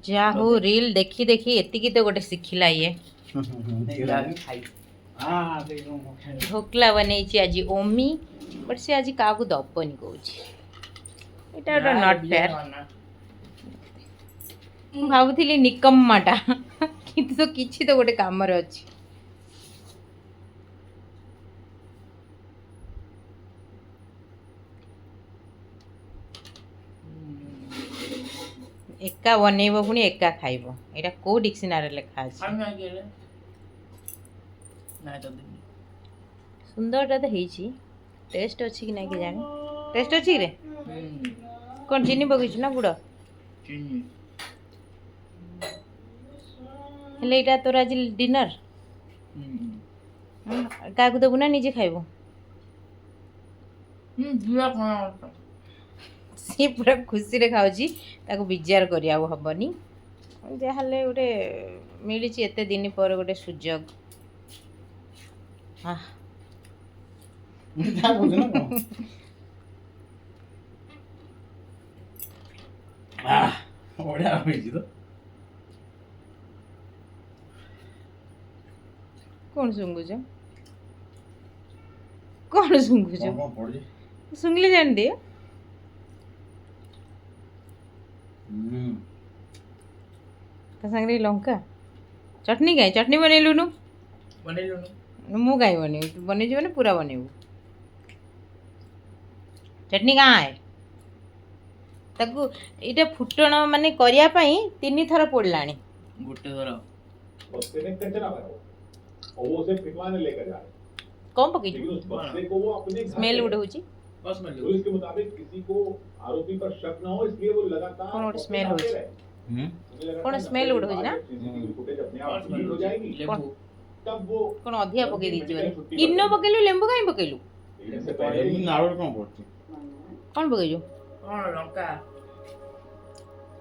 जा हो रील देखी देखी एतिकी तो गोटे शिखिला ये ढोकला बनई आज ओमी बट से आज क्या दबनी कौन এটা ওটা নট ফেয়ার ମୁଁ ଭାବୁଥିଲି ନିକମ୍ମାଟା କିନ୍ତୁ ତ କିଛି ତ ଗୋଟେ କାମରେ ଅଛି। ଏକା ବନେଇବ ପୁଣି ଏକା ଖାଇବ ଏଇଟା କୋଉ ଡିକ୍ସନାରୀ ଲେଖା ଅଛି? ସୁନ୍ଦରଟା ତ ହେଇଛି ଟେଷ୍ଟ ଅଛି କି ନାହିଁ କେଜାଣି ଟେଷ୍ଟ ଅଛି କି ରେ କ'ଣ ଚିନି ପକେଇଛୁ ନା ଗୁଡ଼ ହେଲେ ଏଇଟା ତୋର ଆଜି ଡିନର କାହାକୁ ଦେବୁ ନା ନିଜେ ଖାଇବୁ? ସିଏ ପୁରା ଖୁସିରେ ଖାଉଛି ତାକୁ ବିଜାର କରିବାକୁ ହବନି ଯାହାହେଲେ ଗୋଟେ ମିଳିଛି ଏତେ ଦିନ ପରେ ଗୋଟେ ସୁଯୋଗ। कौन सुंगुच कौन सुंगुच सुंगली जान दे संगे लंका चटनी काई चटनी बनैलुनु मु काई बने बनै जे पूरा बनैबू चटनी कहाँ है ताकू इटा फुटण माने करिया पई 3 थर पोड़लानी गोटे थर और वो उसे फिटवाने लेकर जा रहे कौन पकी को वो अपने स्मेल उड़ होची पुलिस के मुताबिक किसी को आरोपी पर शक न हो इसलिए वो लगातार कौन उड़ स्मेल होची कौन स्मेल उड़ होची ना फुटेज अपने आप स्मेल हो जाएगी तब वो कौन अधिया पके दीची बारे किन्नो पकेलु लेंबू काई पकेलु नारोल कौन पड़ती कौन पकेजो कौन लंका